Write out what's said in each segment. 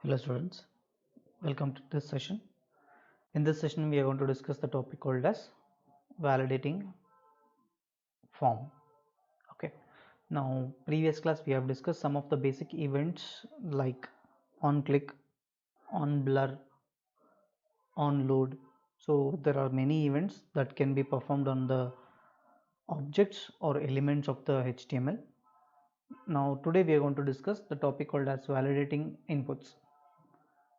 Hello students, welcome to this session. In this session we are going to discuss the topic called as validating form. Okay. Now previous class we have discussed some of the basic events like on click, on blur, on load. So there are many events that can be performed on the objects or elements of the HTML. Now today we are going to discuss the topic called as validating inputs.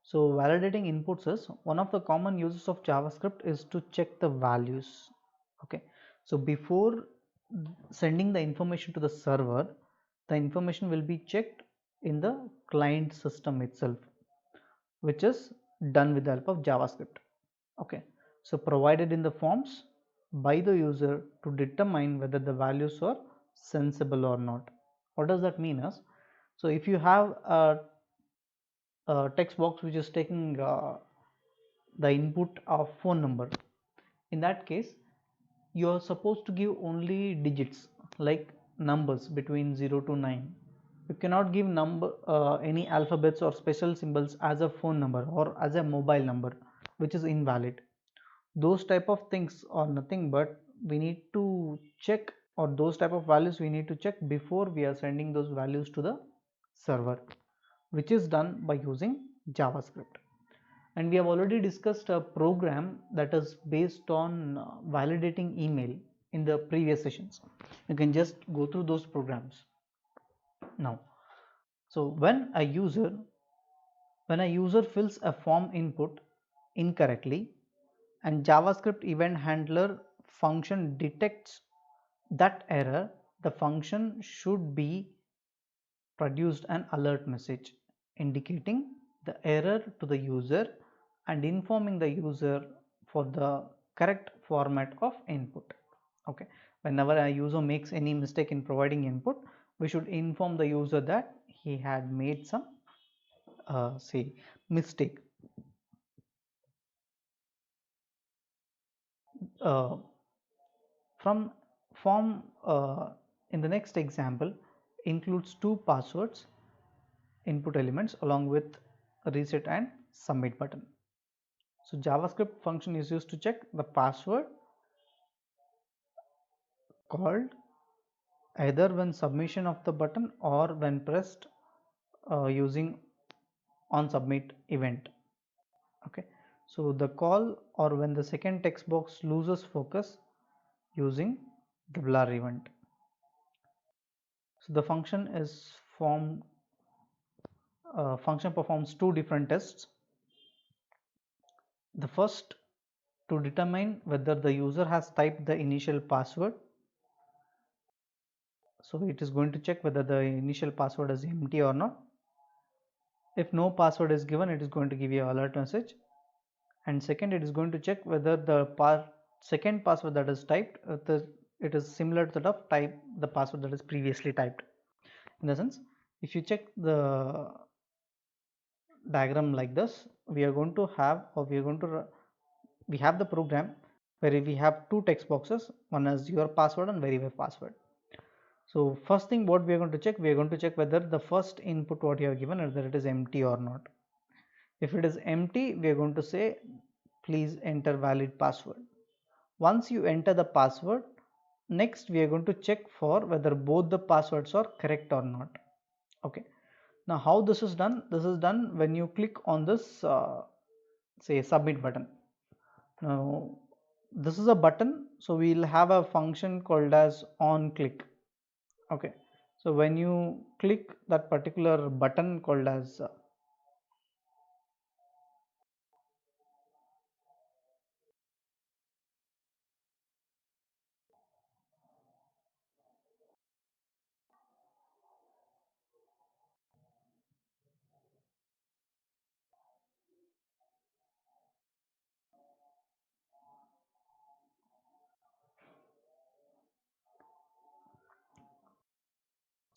So validating inputs is one of the common uses of JavaScript is to check the values. Okay. So before sending the information to the server, the information will be checked in the client system itself, which is done with the help of JavaScript. Okay. So provided in the forms by the user to determine whether the values are sensible or not. What does that mean is, so if you have a text box which is taking the input of phone number, in that case you are supposed to give only digits like numbers between 0 to 9. You cannot give number any alphabets or special symbols as a phone number or as a mobile number, which is invalid. Those type of things are nothing but we need to check, or those type of values we need to check before we are sending those values to the server, which is done by using JavaScript. And we have already discussed a program that is based on validating email in the previous sessions. You can just go through those programs now. So when a user fills a form input incorrectly and JavaScript event handler function detects that error, the function should be produced an alert message indicating the error to the user and informing the user for the correct format of input. Okay, whenever a user makes any mistake in providing input, we should inform the user that he had made some say mistake. uh, from form in the next example includes two passwords input elements along with reset and submit button. So JavaScript function is used to check the password called either when submission of the button or when pressed using on submit event. Okay, so the call or when the second text box loses focus using the blur event. So the function performs two different tests. The first, to determine whether the user has typed the initial password. So it is going to check whether the initial password is empty or not. If no password is given, it is going to give you an alert message. And second, it is going to check whether the second password that is typed, it is similar to that of the password that is previously typed. In the sense, if you check the diagram like this, we are going to have, or we have the program where we have two text boxes, one is your password and verify password. So first thing what we are going to check, we are going to check whether the first input what you have given, whether it is empty or not. If it is empty, we are going to say please enter valid password. Once you enter the password, next we are going to check for whether both the passwords are correct or not. Okay, now how this is done, this is done when you click on this say submit button. Now this is a button, so we'll have a function called as on click. Okay, so when you click that particular button called as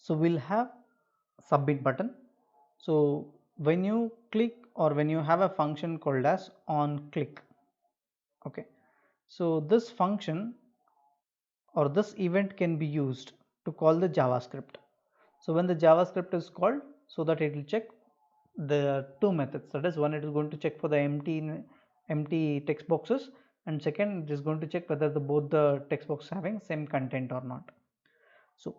so we'll have submit button. So when you click, or when you have a function called as on click, okay, so this function or this event can be used to call the JavaScript. So when the JavaScript is called, so that it will check the two methods. That is, one, it is going to check for the empty text boxes, and second, it is going to check whether both the text boxes having same content or not. So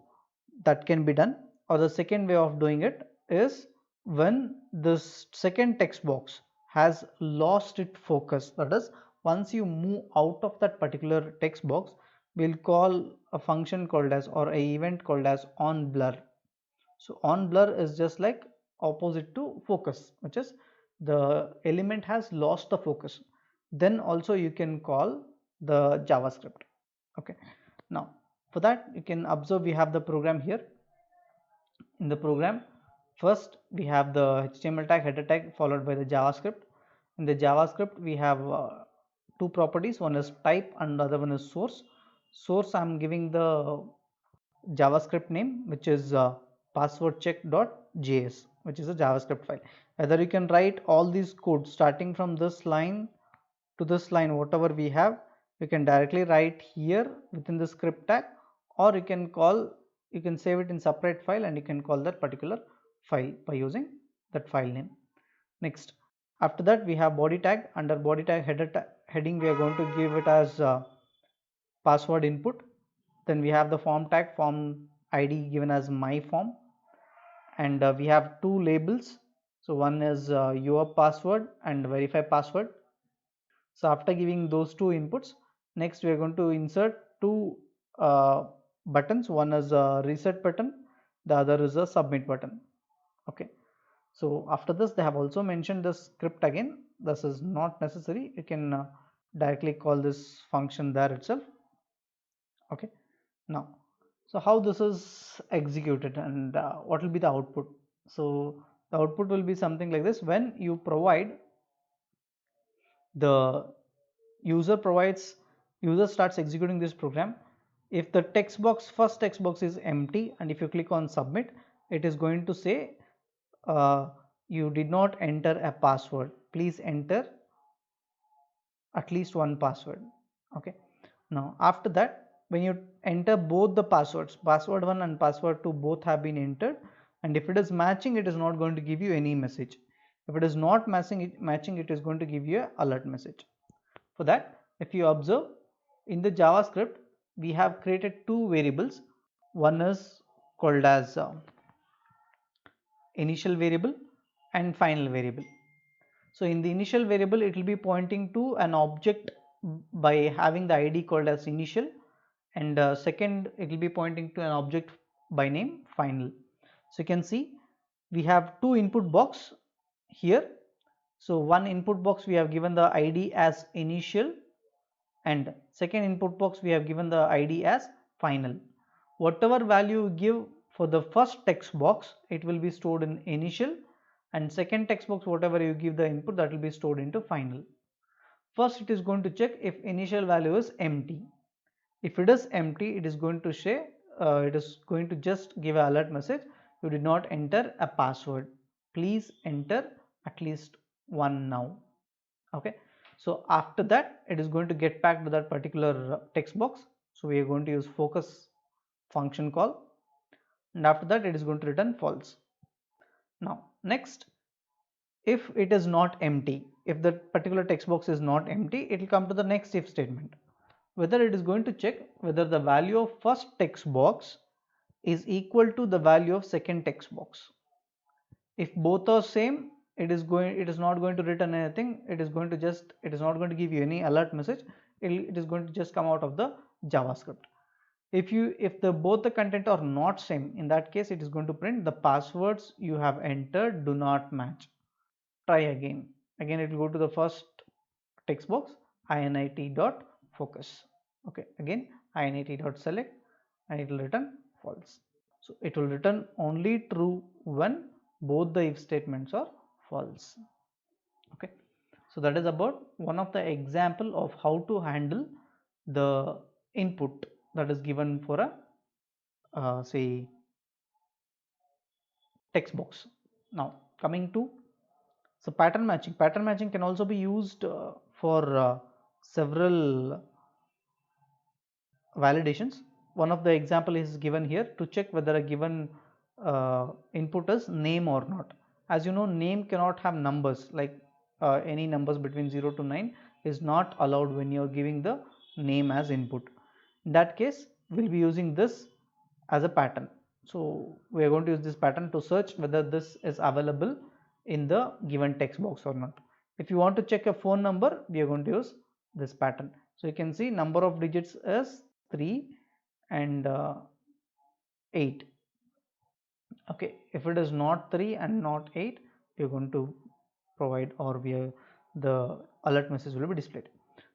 that can be done. Or the second way of doing it is when this second text box has lost its focus. That is, once you move out of that particular text box, we'll call a function called as, or a event called as on blur. So on blur is just like opposite to focus, which is the element has lost the focus. Then also you can call the JavaScript. Okay. Now for that, you can observe we have the program here. In the program, first we have the HTML tag, header tag, followed by the JavaScript. In the JavaScript, we have two properties. One is type and the other one is source. Source, I'm giving the JavaScript name, which is passwordcheck.js, which is a JavaScript file. Either you can write all these codes starting from this line to this line, whatever we have, you can directly write here within the script tag, or you can save it in separate file and you can call that particular file by using that file name. Next, after that, we have body tag. Under body tag heading, we are going to give it as password input. Then we have the form tag, form ID given as my form, and we have two labels. So one is your password and verify password. So after giving those two inputs, next we are going to insert two buttons. One is a reset button, the other is a submit button. Okay. So after this, they have also mentioned the script again. This is not necessary. You can directly call this function there itself. Okay. Now, so how this is executed and what will be the output? So the output will be something like this. When you provide the user starts executing this program, if the first text box is empty, and if you click on submit, it is going to say you did not enter a password, please enter at least one password. Okay. Now after that, when you enter both the passwords, password 1 and password 2 both have been entered, and if it is matching, it is not going to give you any message. If it is not matching, it is going to give you an alert message. For that, if you observe in the JavaScript, we have created two variables. One is called as initial variable and final variable. So in the initial variable, it will be pointing to an object by having the ID called as initial, and second, it will be pointing to an object by name final. So you can see we have two input box here. So one input box we have given the ID as initial, and second input box we have given the ID as final. Whatever value you give for the first text box, it will be stored in initial, and second text box, whatever you give the input, that will be stored into final. First, it is going to check if initial value is empty. If it is empty, it is going to say it is going to just give an alert message, you did not enter a password, please enter at least one now. Okay. So after that, it is going to get back to that particular text box. So we are going to use focus function call, and after that, it is going to return false. Now next, if it is not empty, if the particular text box is not empty, it will come to the next if statement, whether it is going to check whether the value of first text box is equal to the value of second text box. If both are same, it is not going to return anything. It is not going to give you any alert message. It is going to just come out of the JavaScript. If both the content are not same, in that case, it is going to print the passwords you have entered do not match. Try again. Again, it will go to the first text box, init.focus. Okay, again init.select, and it will return false. So it will return only true when both the if statements are false. Okay, so that is about one of the example of how to handle the input that is given for a say text box. Now coming to pattern matching. Pattern matching can also be used for several validations. One of the example is given here to check whether a given input is name or not. As you know, name cannot have numbers, like any numbers between 0 to 9 is not allowed when you are giving the name as input. In that case, we'll be using this as a pattern. So we are going to use this pattern to search whether this is available in the given text box or not. If you want to check a phone number, we are going to use this pattern. So you can see number of digits is 3 and 8. Okay, if it is not 3 and not 8, we are going to provide, or the alert message will be displayed.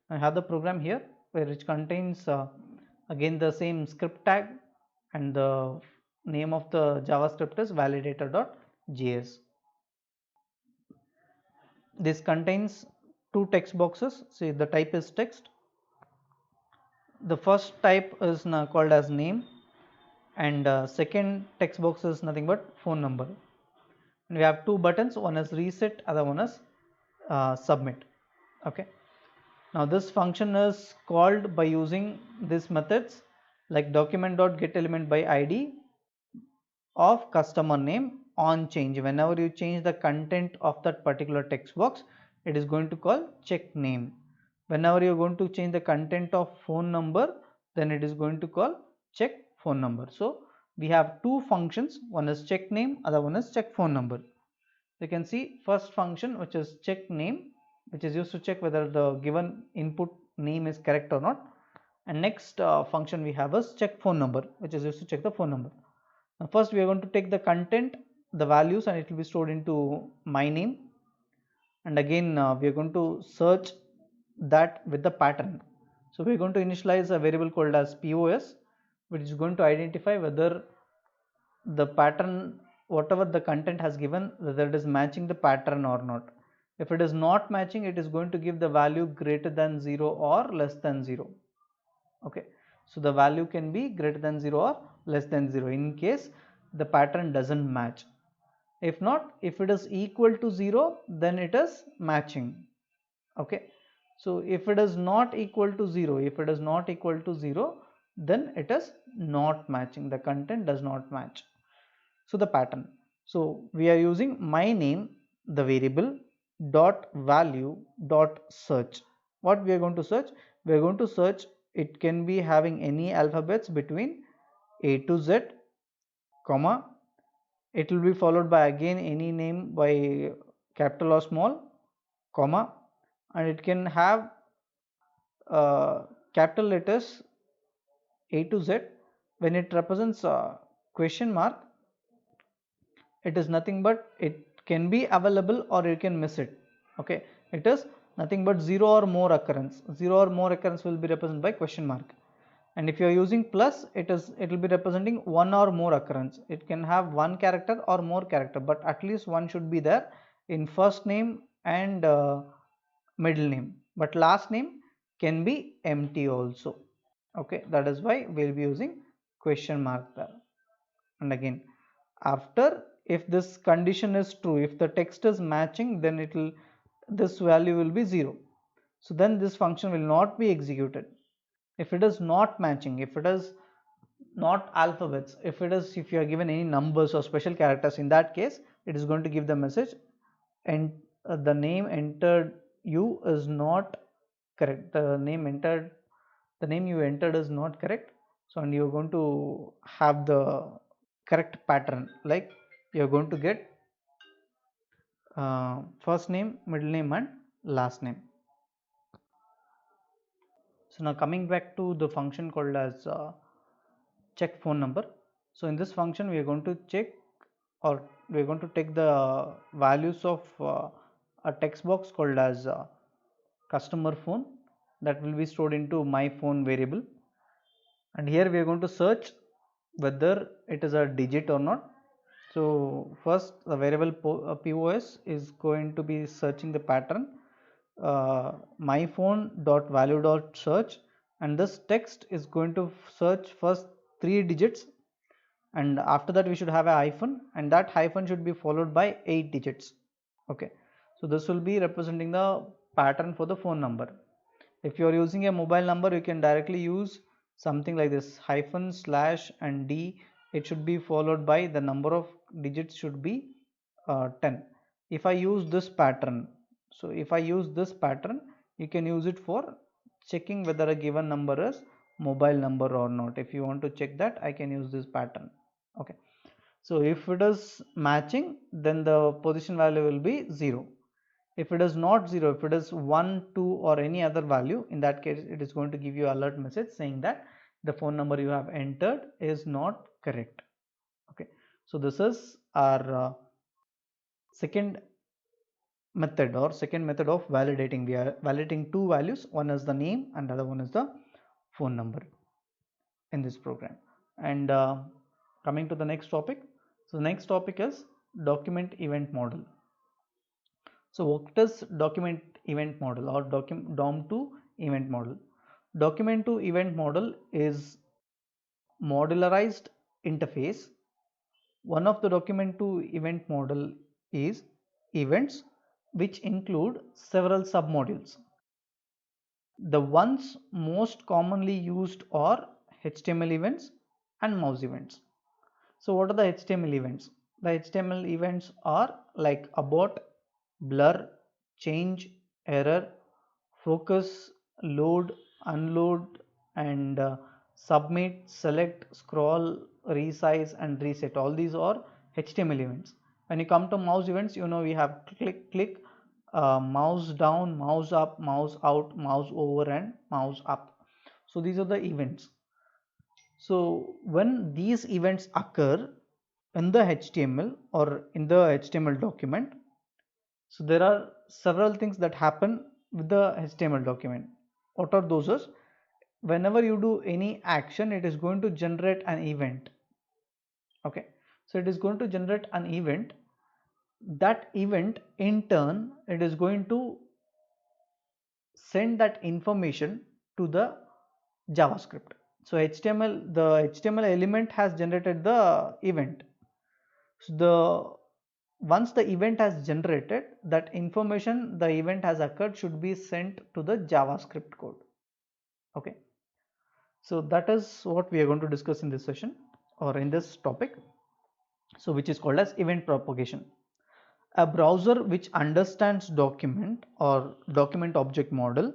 I have the program here which contains again the same script tag, and the name of the JavaScript is validator.js. This contains two text boxes. See, the type is text. The first type is now called as name, and second text box is nothing but phone number. And we have two buttons, one is reset, other one is submit. Okay, now this function is called by using these methods like document.getElement by id of customer name on change. Whenever you change the content of that particular text box, it is going to call check name. Whenever you are going to change the content of phone number, then it is going to call check phone number. So we have two functions, one is check name, other one is check phone number. You can see first function, which is check name, which is used to check whether the given input name is correct or not, and next function we have is check phone number, which is used to check the phone number. Now first we are going to take the content, the values, and it will be stored into my name, and again we are going to search that with the pattern. So we are going to initialize a variable called as POS, which is going to identify whether the pattern, whatever the content has given, whether it is matching the pattern or not. If it is not matching, it is going to give the value greater than 0 or less than 0. Okay, so the value can be greater than 0 or less than 0 in case the pattern doesn't match. If not, if it is equal to 0, then it is matching. Okay, so if it is not equal to 0, then it is not matching, the content does not match. So the pattern, so we are using my name, the variable dot value dot search. What we are going to search? We are going to search, it can be having any alphabets between A to Z, comma, it will be followed by again any name by capital or small, comma, and it can have capital letters A to Z. When it represents a question mark, it is nothing but it can be available or you can miss it. Okay, it is nothing but 0 or more occurrence. 0 or more occurrence will be represented by question mark, and if you are using plus, it will be representing one or more occurrence. It can have one character or more character, but at least one should be there in first name and middle name, but last name can be empty also. Okay, that is why we will be using question mark there. And again, after, if this condition is true, if the text is matching, then this value will be 0. So then this function will not be executed. If it is not matching, if it is not alphabets, if you are given any numbers or special characters, in that case it is going to give the message, and the name entered you is not correct, the name you entered is not correct. So and you are going to have the correct pattern, like you are going to get first name, middle name and last name. So now coming back to the function called as check phone number. So in this function we are going to check, or we are going to take the values of a text box called as customer phone, that will be stored into my phone variable, and here we are going to search whether it is a digit or not. So first the variable POS is going to be searching the pattern my phone dot value dot search, and this text is going to search first 3 digits, and after that we should have a hyphen, and that hyphen should be followed by 8 digits. Okay, so this will be representing the pattern for the phone number. If you are using a mobile number, you can directly use something like this, hyphen slash and D. It should be followed by the number of digits should be 10. If I use this pattern, so if I use this pattern, you can use it for checking whether a given number is mobile number or not. If you want to check that, I can use this pattern. Okay, so if it is matching, then the position value will be 0. If it is not 0, if it is 1, 2 or any other value, in that case it is going to give you alert message saying that the phone number you have entered is not correct. Okay, so this is our second method of validating. We are validating two values, one is the name and the other one is the phone number in this program. And coming to the next topic, so the next topic is document event model. So what is document event model or DOM to event model? Document to event model is modularized interface. One of the document to event model is events, which include several submodules. The ones most commonly used are HTML events and mouse events. So what are the HTML events? The HTML events are like abort, blur, change, error, focus, load, unload, and submit, select, scroll, resize and reset. All these are HTML events. When you come to mouse events, you know we have click, mouse down, mouse up, mouse out, mouse over and mouse up. So these are the events. So when these events occur in the HTML or in the HTML document, so there are several things that happen with the HTML document. What are those? Is whenever you do any action, it is going to generate an event. Okay, so it is going to generate an event. That event in turn, it is going to send that information to the JavaScript. So the HTML element has generated the event. So once the event has generated, that information the event has occurred should be sent to the JavaScript code. Okay, so that is what we are going to discuss in this session or in this topic, so which is called as event propagation. A browser which understands document or document object model,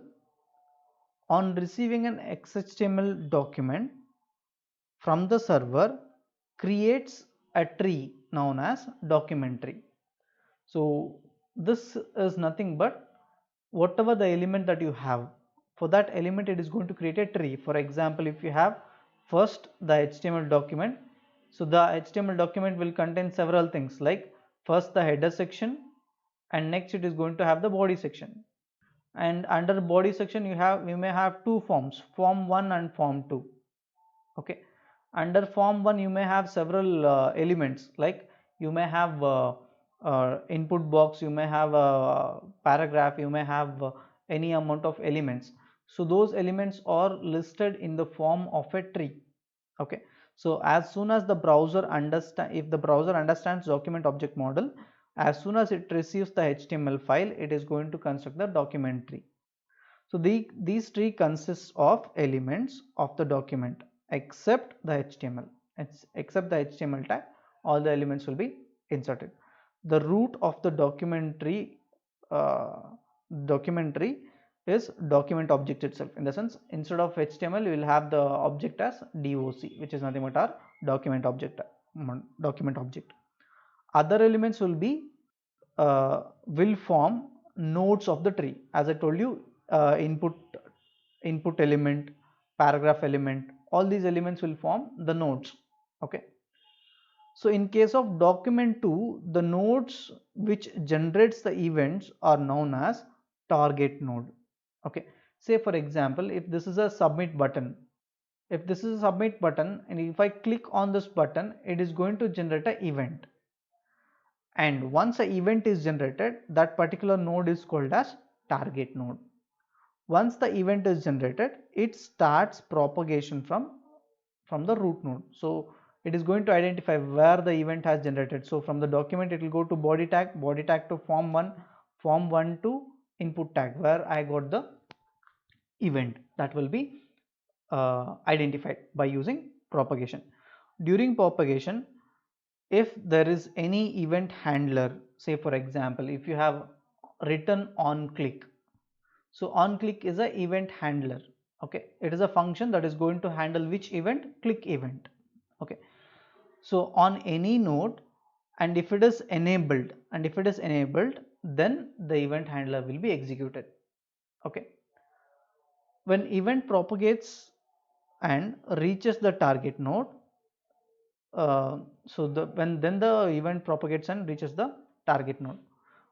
on receiving an XHTML document from the server, creates a tree known as document tree. So this is nothing but whatever the element that you have, for that element it is going to create a tree. For example, if you have first the HTML document, so the HTML document will contain several things, like first the header section, and next it is going to have the body section, and under body section you may have two forms, form 1 and form 2. Okay, under form 1 you may have several elements, like you may have input box, you may have a paragraph, you may have any amount of elements. So those elements are listed in the form of a tree. Okay, so as soon as the browser if the browser understands document object model, as soon as it receives the HTML file, it is going to construct the document tree. So these tree consists of elements of the document except the HTML. Except the HTML tag, all the elements will be inserted. The root of the document tree is document object itself. In the sense, instead of HTML, we will have the object as DOC, which is nothing but our document object. Other elements will form nodes of the tree. As I told you, input element, paragraph element, all these elements will form the nodes. Okay, so in case of document 2, the nodes which generates the events are known as target node. Okay, say for example, if this is a submit button, and if I click on this button, it is going to generate an event. And once an event is generated, that particular node is called as target node. Once the event is generated, it starts propagation from the root node. So it is going to identify where the event has generated. So from the document, it will go to body tag to form 1, form 1 to input tag, where I got the event. That will be identified by using propagation. During propagation, if there is any event handler, say for example, if you have written on click, so on click is a event handler. Okay, it is a function that is going to handle which event? Click event. Okay, so on any node, and if it is enabled, then the event handler will be executed. Okay, when event propagates and reaches the target node, so then the event propagates and reaches the target node.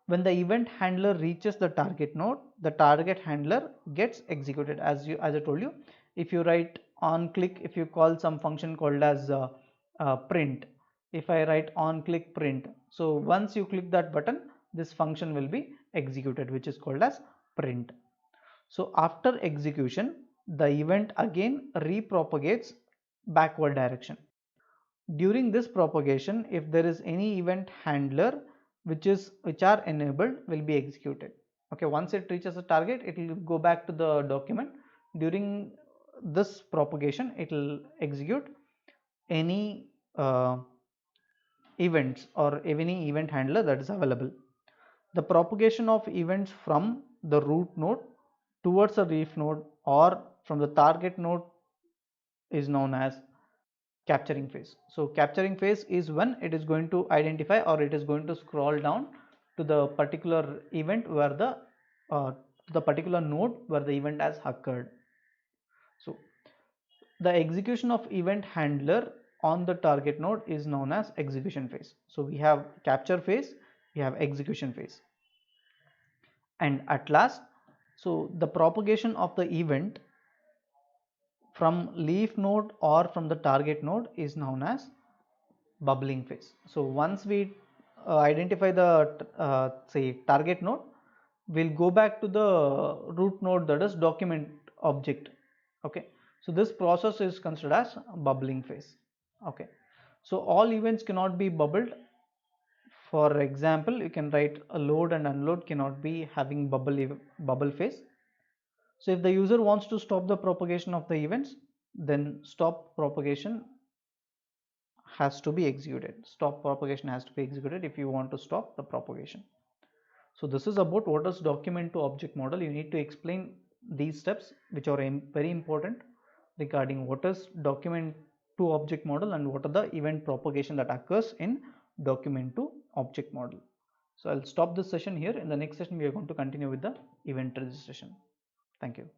When the event handler reaches the target node, the target handler gets executed. As I told you, if you write on click, if you call some function called as print, if I write on click print, so once you click that button, this function will be executed, which is called as print. So after execution, the event again repropagates backward direction. During this propagation, if there is any event handler which are enabled, will be executed. Okay, once it reaches the target, it will go back to the document. During this propagation, it will execute any events or any event handler that is available. The propagation of events from the root node towards a leaf node or from the target node is known as capturing phase. So capturing phase is when it is going to identify, or it is going to scroll down to the particular event where the particular node where the event has occurred. So the execution of event handler on the target node is known as execution phase. So we have capture phase, we have execution phase, and at last, so the propagation of the event from leaf node or from the target node is known as bubbling phase. So once we identify the say target node, we'll go back to the root node, that is document object. Okay, so this process is considered as bubbling phase. Okay, so all events cannot be bubbled. For example, you can write a load and unload cannot be having bubble phase. So if the user wants to stop the propagation of the events, then stop propagation has to be executed. Stop propagation has to be executed if you want to stop the propagation. So this is about what is document to object model. You need to explain these steps, which are very important, regarding what is document to object model and what are the event propagation that occurs in document to object model. So I'll stop this session here. In the next session, we are going to continue with the event registration. Thank you.